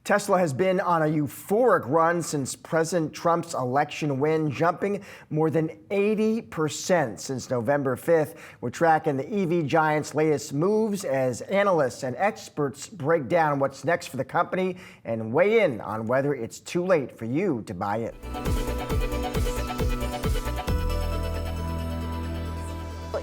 Tesla has been on a euphoric run since President Trump's election win, jumping more than 80% since November 5th. We're tracking the EV giant's latest moves as analysts and experts break down what's next for the company and weigh in on whether it's too late for you to buy it.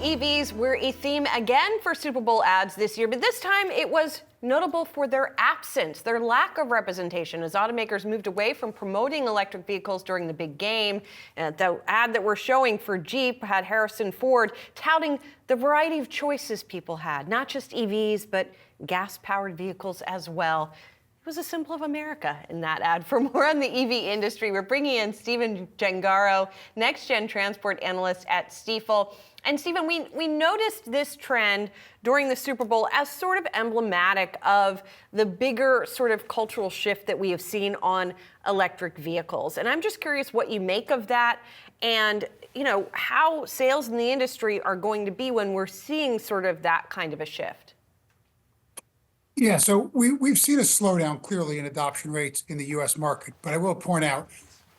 EVs were a theme again for Super Bowl ads this year, but this time it was notable for their absence, their lack of representation as automakers moved away from promoting electric vehicles during the big game. And the ad that we're showing for Jeep had Harrison Ford touting the variety of choices people had, not just EVs, but gas-powered vehicles as well. It was a symbol of America in that ad. For more on the EV industry, we're bringing in Stephen Gengaro, next-gen transport analyst at Stifel. And Stephen, we noticed this trend during the Super Bowl as sort of emblematic of the bigger sort of cultural shift that we have seen on electric vehicles. And I'm just curious what you make of that and, how sales in the industry are going to be when we're seeing sort of that kind of a shift. Yeah, so we've seen a slowdown clearly in adoption rates in the U.S. market, but I will point out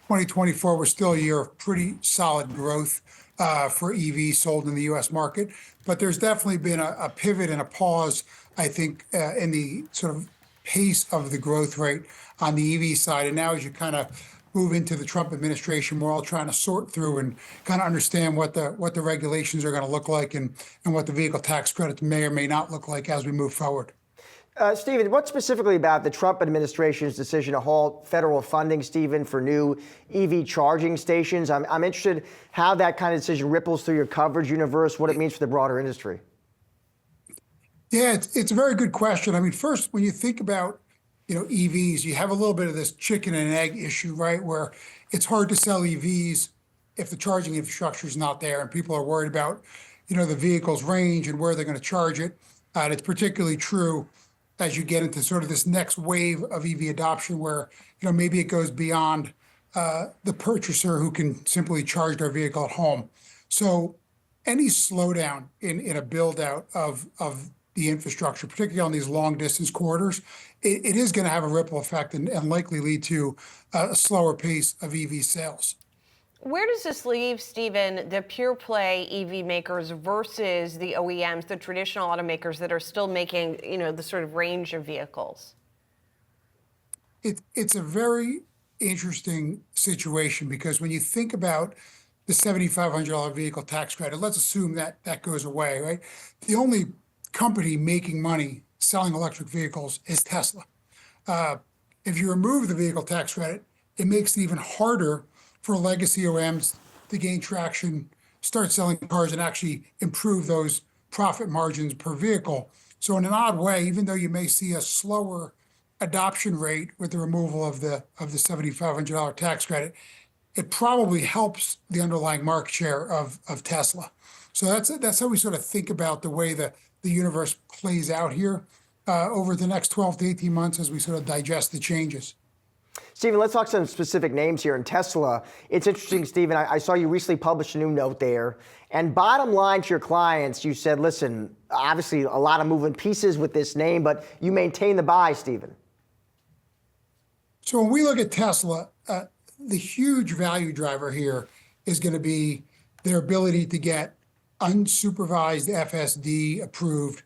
2024 was still a year of pretty solid growth for EVs sold in the U.S. market. But there's definitely been a pivot and a pause, I think, in the sort of pace of the growth rate on the EV side. And now as you kind of move into the Trump administration, we're all trying to sort through and kind of understand what the regulations are going to look like and what the vehicle tax credits may or may not look like as we move forward. Stephen, what specifically about the Trump administration's decision to halt federal funding, Stephen, for new EV charging stations? I'm interested how that kind of decision ripples through your coverage universe, what it means for the broader industry. Yeah, it's a very good question. I mean, first, when you think about EVs, you have a little bit of this chicken and egg issue, right? Where it's hard to sell EVs if the charging infrastructure is not there, and people are worried about the vehicle's range and where they're going to charge it. And it's particularly true as you get into sort of this next wave of EV adoption where, maybe it goes beyond the purchaser who can simply charge their vehicle at home. So any slowdown in a build out of the infrastructure, particularly on these long distance corridors, it is going to have a ripple effect and likely lead to a slower pace of EV sales. Where does this leave, Stephen, the pure play EV makers versus the OEMs, the traditional automakers that are still making, the sort of range of vehicles? It's a very interesting situation because when you think about the $7,500 vehicle tax credit, let's assume that goes away, right? The only company making money selling electric vehicles is Tesla. If you remove the vehicle tax credit, it makes it even harder for legacy OEMs to gain traction, start selling cars, and actually improve those profit margins per vehicle. So in an odd way, even though you may see a slower adoption rate with the removal of the $7,500 tax credit, it probably helps the underlying market share of Tesla. So that's how we sort of think about the way the universe plays out here over the next 12 to 18 months as we sort of digest the changes. Stephen, let's talk some specific names here in Tesla. It's interesting, Stephen, I saw you recently published a new note there. And bottom line to your clients, you said, listen, obviously a lot of moving pieces with this name, but you maintain the buy, Stephen. So when we look at Tesla, the huge value driver here is going to be their ability to get unsupervised FSD approved,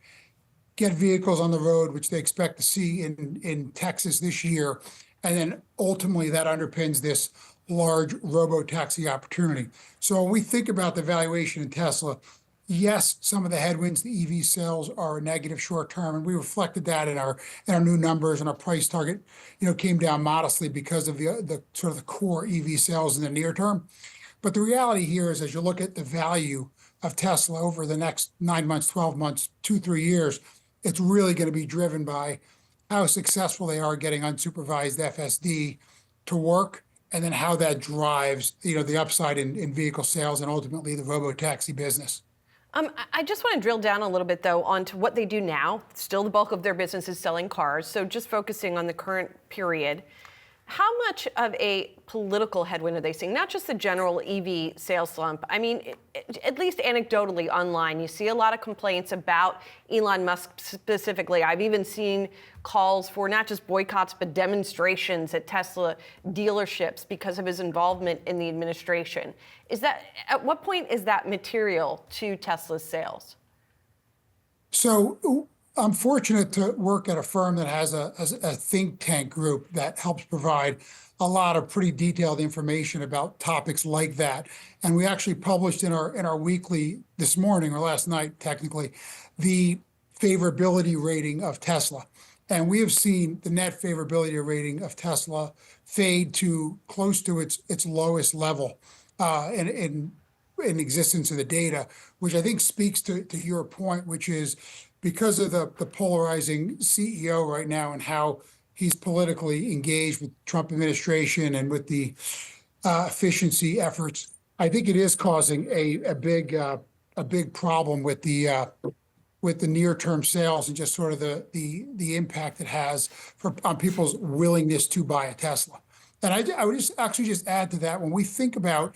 get vehicles on the road, which they expect to see in Texas this year. And then ultimately that underpins this large robo-taxi opportunity. So when we think about the valuation in Tesla, yes, some of the headwinds, the EV sales are negative short term, and we reflected that in our new numbers, and our price target, came down modestly because of the sort of the core EV sales in the near term. But the reality here is, as you look at the value of Tesla over the next 9 months, 12 months, 2-3 years, it's really going to be driven by how successful they are getting unsupervised FSD to work, and then how that drives, the upside in vehicle sales and ultimately the robo-taxi business. I just want to drill down a little bit, though, onto what they do now. Still, the bulk of their business is selling cars. So just focusing on the current period. How much of a political headwind are they seeing? Not just the general EV sales slump. I mean, at least anecdotally online, you see a lot of complaints about Elon Musk specifically. I've even seen calls for not just boycotts, but demonstrations at Tesla dealerships because of his involvement in the administration. At what point is that material to Tesla's sales? So I'm fortunate to work at a firm that has a think tank group that helps provide a lot of pretty detailed information about topics like that. And we actually published in our weekly this morning, or last night technically, the favorability rating of Tesla. And we have seen the net favorability rating of Tesla fade to close to its lowest level in existence of the data, which I think speaks to your point, which is because of the polarizing CEO right now and how he's politically engaged with Trump administration and with the efficiency efforts. I think it is causing a big problem with the near-term sales and just sort of the impact it has on people's willingness to buy a Tesla. And I would just add to that, when we think about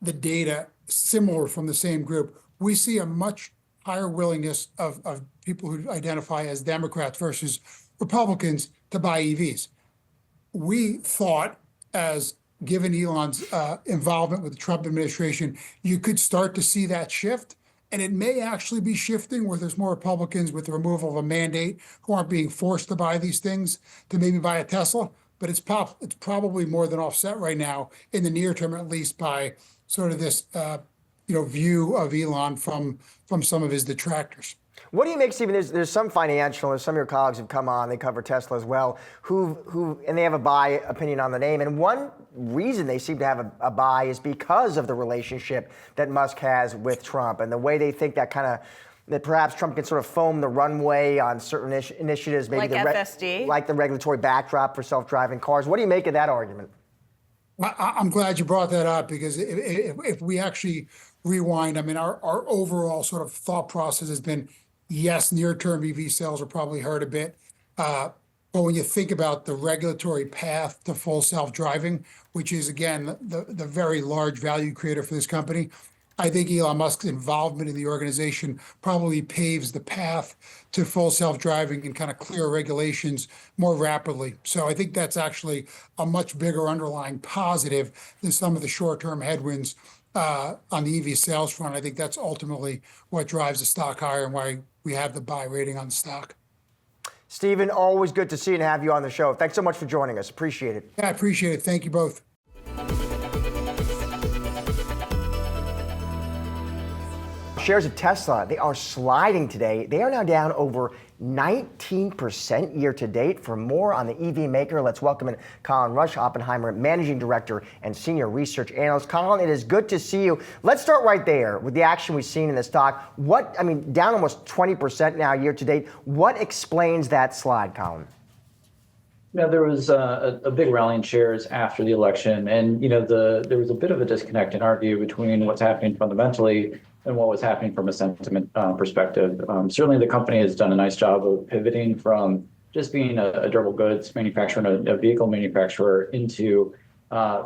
the data similar from the same group, we see a much higher willingness of people who identify as Democrats versus Republicans to buy EVs. We thought, as given Elon's involvement with the Trump administration, you could start to see that shift. And it may actually be shifting where there's more Republicans with the removal of a mandate who aren't being forced to buy these things to maybe buy a Tesla. But it's probably more than offset right now, in the near term at least, by sort of this view of Elon from some of his detractors. What do you make, Stephen? There's some financialists, some of your colleagues have come on, they cover Tesla as well, and they have a buy opinion on the name. And one reason they seem to have a buy is because of the relationship that Musk has with Trump and the way they think that perhaps Trump can sort of foam the runway on certain initiatives, maybe like FSD, like the regulatory backdrop for self-driving cars. What do you make of that argument? I'm glad you brought that up, because if we actually rewind, I mean, our overall sort of thought process has been, yes, near-term EV sales are probably hurt a bit. But when you think about the regulatory path to full self-driving, which is, again, the very large value creator for this company, I think Elon Musk's involvement in the organization probably paves the path to full self-driving and kind of clear regulations more rapidly. So I think that's actually a much bigger underlying positive than some of the short-term headwinds on the EV sales front. I think that's ultimately what drives the stock higher and why we have the buy rating on the stock. Stephen, always good to see and have you on the show. Thanks so much for joining us. Appreciate it. Yeah, I appreciate it. Thank you both. Shares of Tesla, they are sliding today. They are now down over 19% year to date. For more on the EV maker, let's welcome in Colin Rush, Oppenheimer Managing Director and Senior Research Analyst. Colin, it is good to see you. Let's start right there with the action we've seen in the stock. Down almost 20% now year to date. What explains that slide, Colin? Yeah, there was a big rally in shares after the election, and there was a bit of a disconnect in our view between what's happening fundamentally and what was happening from a sentiment perspective. Certainly, the company has done a nice job of pivoting from just being a durable goods manufacturer and a vehicle manufacturer into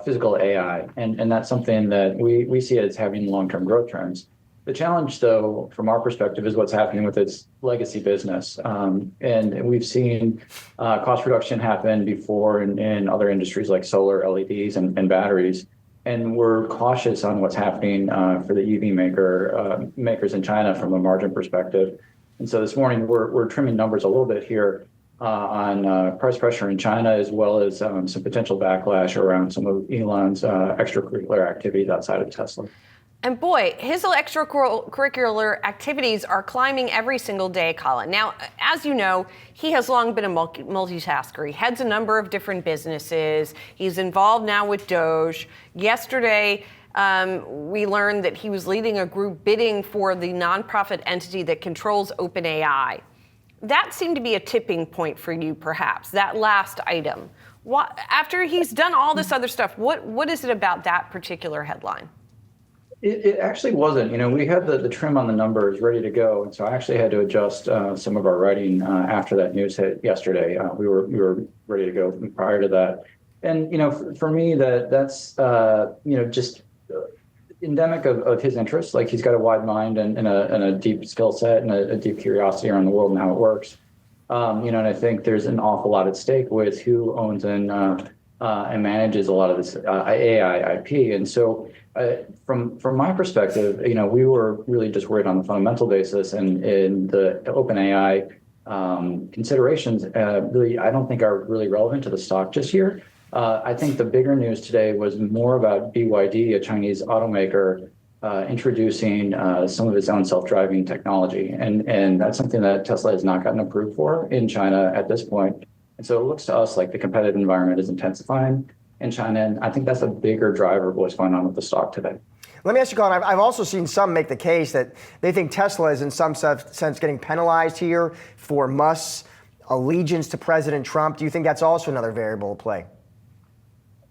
physical AI, and that's something that we see as having long-term growth trends. The challenge, though, from our perspective, is what's happening with its legacy business. And we've seen cost reduction happen before in other industries like solar, LEDs, and batteries. And we're cautious on what's happening for the EV makers in China from a margin perspective. And so this morning, we're trimming numbers a little bit here on price pressure in China, as well as some potential backlash around some of Elon's extracurricular activities outside of Tesla. And boy, his extracurricular activities are climbing every single day, Colin. Now, as you know, he has long been a multitasker. He heads a number of different businesses. He's involved now with Doge. Yesterday, we learned that he was leading a group bidding for the nonprofit entity that controls OpenAI. That seemed to be a tipping point for you, perhaps, that last item. After he's done all this other stuff, what is it about that particular headline? It actually wasn't. We had the trim on the numbers ready to go, and so I actually had to adjust some of our writing after that news hit yesterday. We were ready to go prior to that, And, for me, that's just endemic of his interests. Like, he's got a wide mind and a deep skill set and a deep curiosity around the world and how it works. And I think there's an awful lot at stake with who owns and manages a lot of this AI IP. And so from my perspective, we were really just worried on the fundamental basis, and in the OpenAI considerations really, I don't think are really relevant to the stock just here. I think the bigger news today was more about BYD, a Chinese automaker, introducing some of its own self-driving technology. And that's something that Tesla has not gotten approved for in China at this point. And so it looks to us like the competitive environment is intensifying in China. And I think that's a bigger driver of what's going on with the stock today. Let me ask you, Colin, I've also seen some make the case that they think Tesla is in some sense getting penalized here for Musk's allegiance to President Trump. Do you think that's also another variable at play?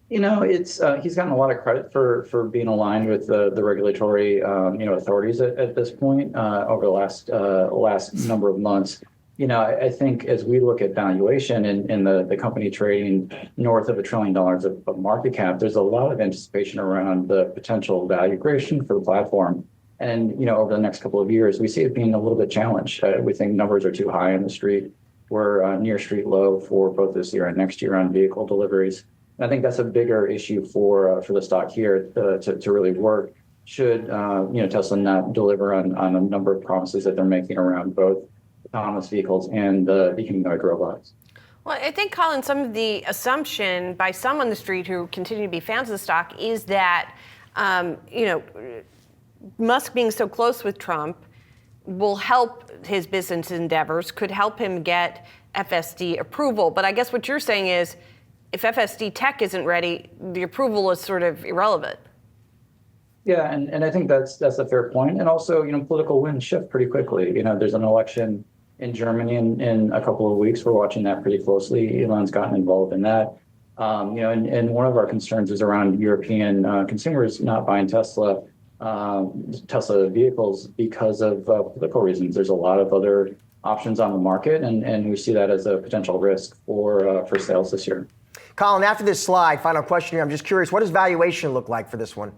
It's he's gotten a lot of credit for being aligned with the regulatory authorities at this point over the last number of months. I think as we look at valuation and the company trading north of $1 trillion of market cap, there's a lot of anticipation around the potential value creation for the platform. And over the next couple of years, we see it being a little bit challenged. We think numbers are too high on the street. We're near street low for both this year and next year on vehicle deliveries. And I think that's a bigger issue for the stock here to really work. Should Tesla not deliver on a number of promises that they're making around both autonomous vehicles and the humanoid robots? Well, I think, Colin, some of the assumption by some on the street who continue to be fans of the stock is that, Musk being so close with Trump will help his business endeavors, could help him get FSD approval. But I guess what you're saying is, if FSD tech isn't ready, the approval is sort of irrelevant. Yeah, and I think that's a fair point. And also, political winds shift pretty quickly. There's an election in Germany in a couple of weeks. We're watching that pretty closely. Elon's gotten involved in that. And one of our concerns is around European consumers not buying Tesla vehicles because of political reasons. There's a lot of other options on the market, and we see that as a potential risk for sales this year. Colin, after this slide, final question here. I'm just curious, what does valuation look like for this one?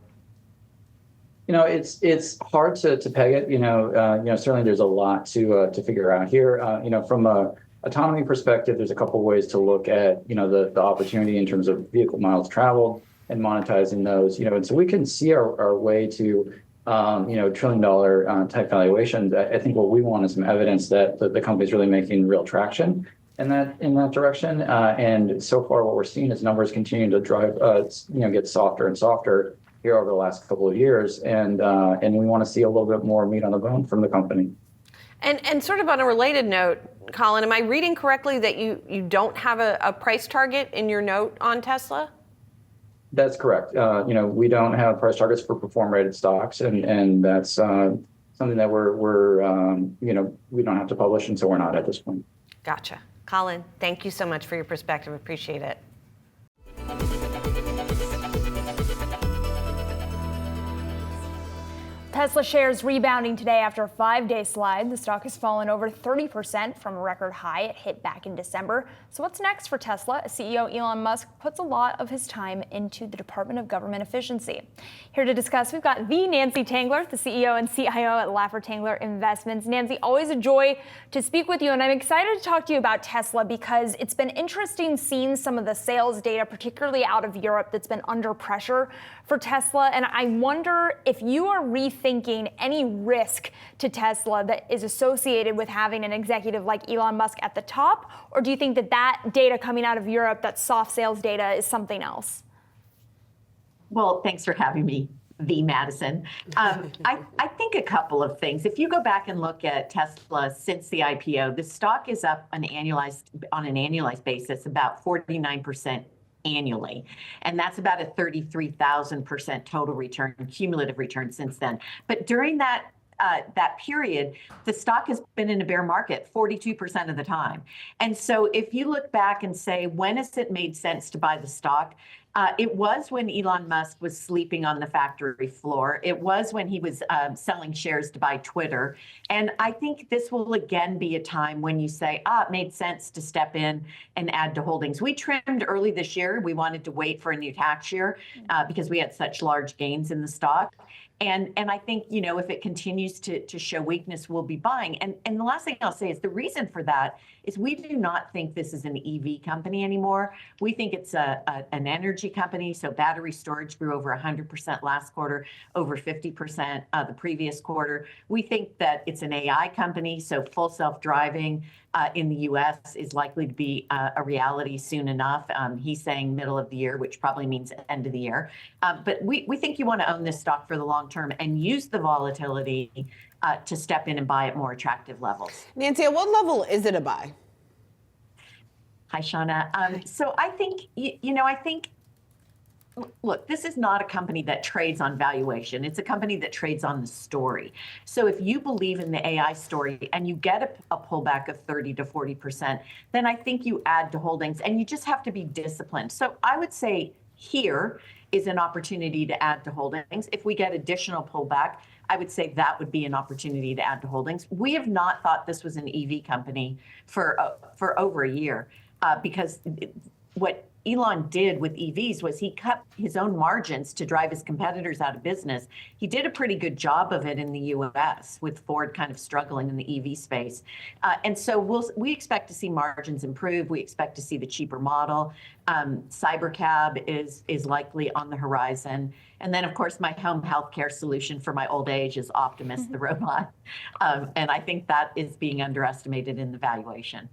It's hard to peg it. Certainly there's a lot to figure out here. From a autonomy perspective, there's a couple ways to look at the opportunity in terms of vehicle miles traveled and monetizing those. And so we can see our way to $1 trillion type valuations. I think what we want is some evidence that the company's really making real traction in that direction. And so far, what we're seeing is numbers continue to drive, get softer and softer here over the last couple of years, and we want to see a little bit more meat on the bone from the company. And sort of on a related note, Colin, am I reading correctly that you don't have a price target in your note on Tesla? That's correct. We don't have price targets for perform-rated stocks, and that's something that we don't have to publish, and so we're not at this point. Gotcha. Colin, thank you so much for your perspective. Appreciate it. Tesla shares rebounding today after a 5-day slide. The stock has fallen over 30% from a record high it hit back in December. So what's next for Tesla? CEO Elon Musk puts a lot of his time into the Department of Government Efficiency. Here to discuss, we've got the Nancy Tangler, the CEO and CIO at Laffer Tangler Investments. Nancy, always a joy to speak with you, and I'm excited to talk to you about Tesla because it's been interesting seeing some of the sales data, particularly out of Europe, that's been under pressure for Tesla. And I wonder if you are rethinking any risk to Tesla that is associated with having an executive like Elon Musk at the top, or do you think that data coming out of Europe, that soft sales data, is something else? Well, thanks for having me, V. Madison. I think a couple of things. If you go back and look at Tesla since the IPO, the stock is up on an annualized basis about 49% annually. And that's about a 33,000% total return, cumulative return since then. But during that period, the stock has been in a bear market 42% of the time. And so if you look back and say, when has it made sense to buy the stock? It was when Elon Musk was sleeping on the factory floor. It was when he was selling shares to buy Twitter. And I think this will again be a time when you say, it made sense to step in and add to holdings. We trimmed early this year. We wanted to wait for a new tax year because we had such large gains in the stock. And I think, if it continues to show weakness, we'll be buying. And the last thing I'll say is the reason for that is we do not think this is an EV company anymore. We think it's an energy company. So battery storage grew over 100% last quarter, over 50% the previous quarter. We think that it's an AI company. So full self-driving in the US is likely to be a reality soon enough. He's saying middle of the year, which probably means end of the year. But we think you want to own this stock for the long term and use the volatility to step in and buy at more attractive levels. Nancy, at what level is it a buy? Hi, Shauna. So I think, I think, look, this is not a company that trades on valuation. It's a company that trades on the story. So if you believe in the AI story and you get a pullback of 30 to 40%, then I think you add to holdings and you just have to be disciplined. So I would say here is an opportunity to add to holdings. If we get additional pullback, I would say that would be an opportunity to add to holdings. We have not thought this was an EV company for over a year because what Elon did with EVs was he cut his own margins to drive his competitors out of business. He did a pretty good job of it in the US with Ford kind of struggling in the EV space. And so we expect to see margins improve. We expect to see the cheaper model. Cybercab is likely on the horizon. And then, of course, my home healthcare solution for my old age is Optimus, the robot. And I think that is being underestimated in the valuation.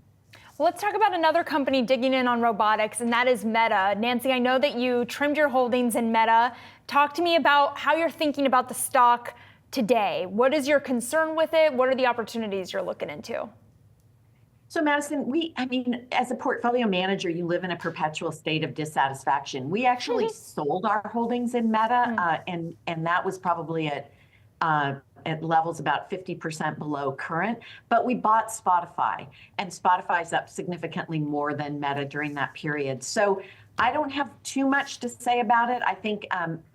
Well, let's talk about another company digging in on robotics, and that is Meta. Nancy, I know that you trimmed your holdings in Meta. Talk to me about how you're thinking about the stock today. What is your concern with it? What are the opportunities you're looking into? So Madison, as a portfolio manager, you live in a perpetual state of dissatisfaction. We actually sold our holdings in Meta, and that was probably at levels about 50% below current, but we bought Spotify, and Spotify's up significantly more than Meta during that period. So I don't have too much to say about it. I think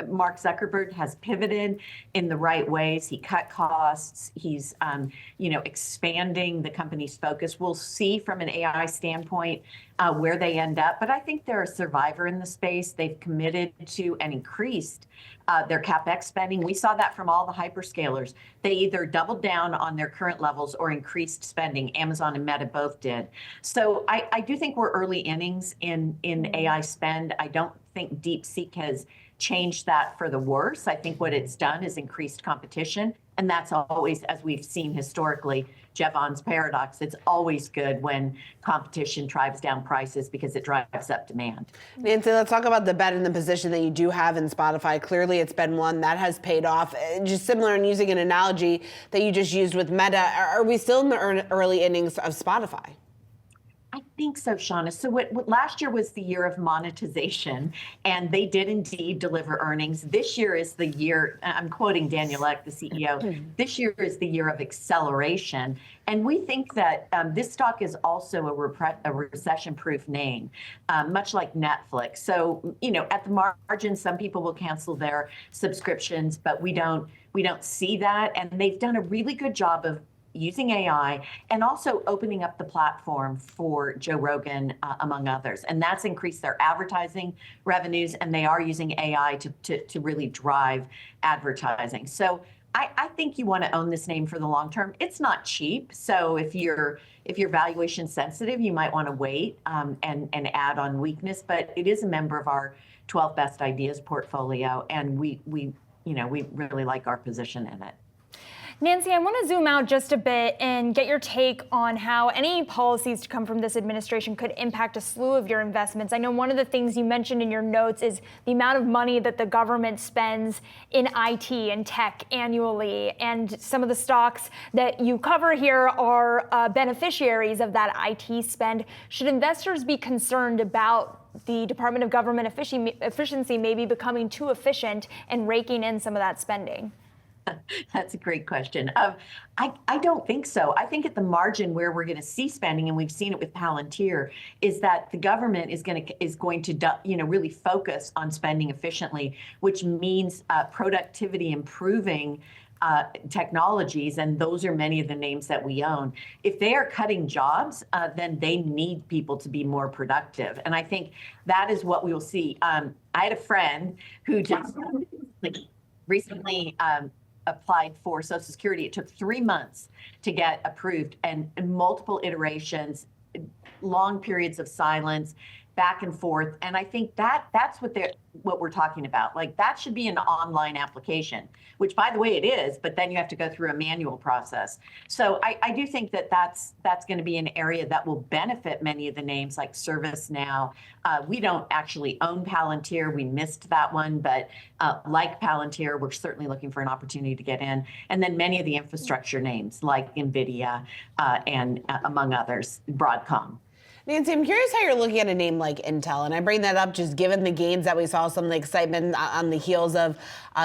Mark Zuckerberg has pivoted in the right ways. He cut costs. He's, expanding the company's focus. We'll see from an AI standpoint where they end up. But I think they're a survivor in the space. They've committed to and increased their CapEx spending. We saw that from all the hyperscalers. They either doubled down on their current levels or increased spending. Amazon and Meta both did. So I do think we're early innings in AI spend. I don't think DeepSeek has changed that for the worse. I think what it's done is increased competition. And that's always, as we've seen historically, Jevons paradox, it's always good when competition drives down prices because it drives up demand. Nancy, let's talk about the bet and the position that you do have in Spotify. Clearly, it's been one that has paid off. Just similar in using an analogy that you just used with Meta, are we still in the early innings of Spotify? I think so, Shauna. So what last year was the year of monetization, and they did indeed deliver earnings. This year is the year, I'm quoting Daniel Ek, the CEO, this year is the year of acceleration. And we think that this stock is also a recession-proof name, much like Netflix. So, at the margin, some people will cancel their subscriptions, but we don't see that. And they've done a really good job of using AI and also opening up the platform for Joe Rogan, among others. And that's increased their advertising revenues, and they are using AI to really drive advertising. So I think you want to own this name for the long term. It's not cheap. So if you're valuation sensitive, you might want to wait and add on weakness. But it is a member of our 12 best ideas portfolio, and we really like our position in it. Nancy, I want to zoom out just a bit and get your take on how any policies to come from this administration could impact a slew of your investments. I know one of the things you mentioned in your notes is the amount of money that the government spends in IT and tech annually, and some of the stocks that you cover here are beneficiaries of that IT spend. Should investors be concerned about the Department of Government Efficiency maybe becoming too efficient and raking in some of that spending? That's a great question. I don't think so. I think at the margin where we're going to see spending, and we've seen it with Palantir, is that the government is going to really focus on spending efficiently, which means productivity improving technologies, and those are many of the names that we own. If they are cutting jobs, then they need people to be more productive, and I think that is what we will see. I had a friend who just recently applied for Social Security. It took 3 months to get approved, and multiple iterations, long periods of silence, back and forth. And I think that's what we're talking about. Like, that should be an online application, which, by the way, it is, but then you have to go through a manual process. So I do think that that's going to be an area that will benefit many of the names like ServiceNow. We don't actually own Palantir. We missed that one, but like Palantir, we're certainly looking for an opportunity to get in. And then many of the infrastructure names like NVIDIA and among others, Broadcom. Nancy, I'm curious how you're looking at a name like Intel, and I bring that up just given the gains that we saw, some of the excitement on the heels of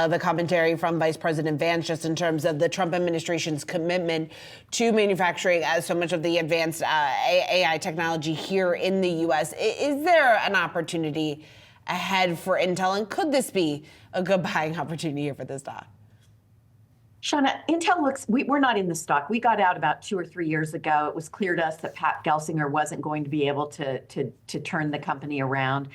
the commentary from Vice President Vance, just in terms of the Trump administration's commitment to manufacturing so much of the advanced AI technology here in the U.S. Is there an opportunity ahead for Intel, and could this be a good buying opportunity here for this stock? Shauna, Intel we're not in the stock. We got out about 2 or 3 years ago. It was clear to us that Pat Gelsinger wasn't going to be able to turn the company around.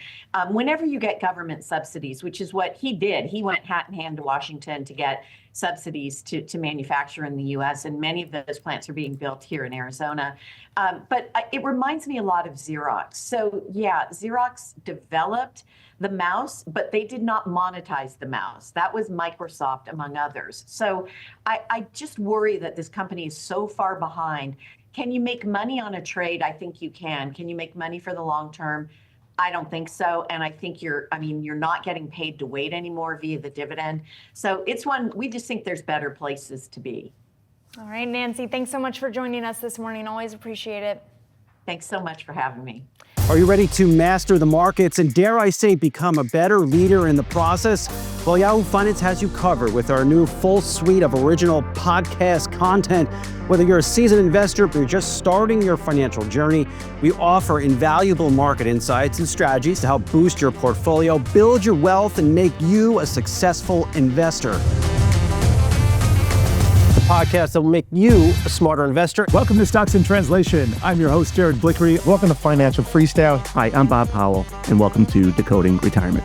Whenever you get government subsidies, which is what he did, he went hat in hand to Washington to get subsidies to manufacture in the U.S., and many of those plants are being built here in Arizona. But it reminds me a lot of Xerox. So yeah, Xerox developed the mouse, but they did not monetize the mouse. That was Microsoft, among others. So I just worry that this company is so far behind. Can you make money on a trade? I think you can. Can you make money for the long term? I don't think so. And I think you're not getting paid to wait anymore via the dividend. So it's one, we just think there's better places to be. All right, Nancy, thanks so much for joining us this morning. Always appreciate it. Thanks so much for having me. Are you ready to master the markets and, dare I say, become a better leader in the process? Well, Yahoo Finance has you covered with our new full suite of original podcast content. Whether you're a seasoned investor or you're just starting your financial journey, we offer invaluable market insights and strategies to help boost your portfolio, build your wealth, and make you a successful investor. Podcast that will make you a smarter investor. Welcome to Stocks in Translation. I'm your host, Jared Blickery. Welcome to Financial Freestyle. Hi, I'm Bob Powell, and welcome to Decoding Retirement.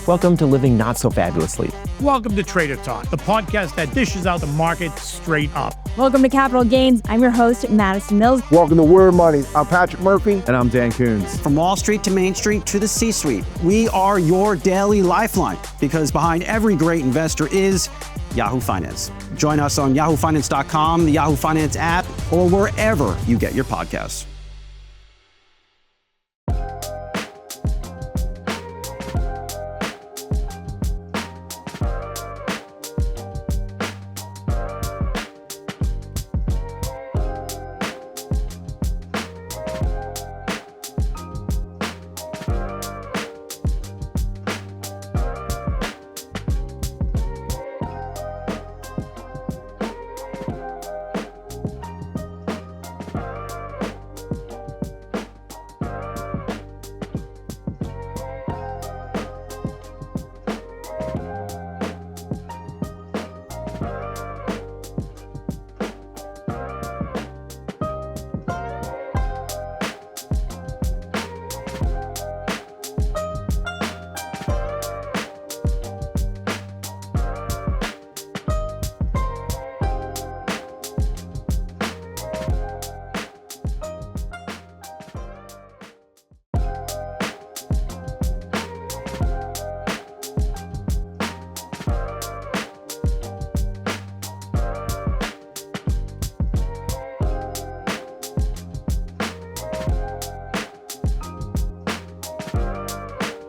Welcome to Living Not So Fabulously. Welcome to Trader Talk, the podcast that dishes out the market straight up. Welcome to Capital Gains. I'm your host, Madison Mills. Welcome to Word Money. I'm Patrick Murphy. And I'm Dan Coons. From Wall Street to Main Street to the C-Suite, we are your daily lifeline, because behind every great investor is Yahoo Finance. Join us on yahoofinance.com, the Yahoo Finance app, or wherever you get your podcasts.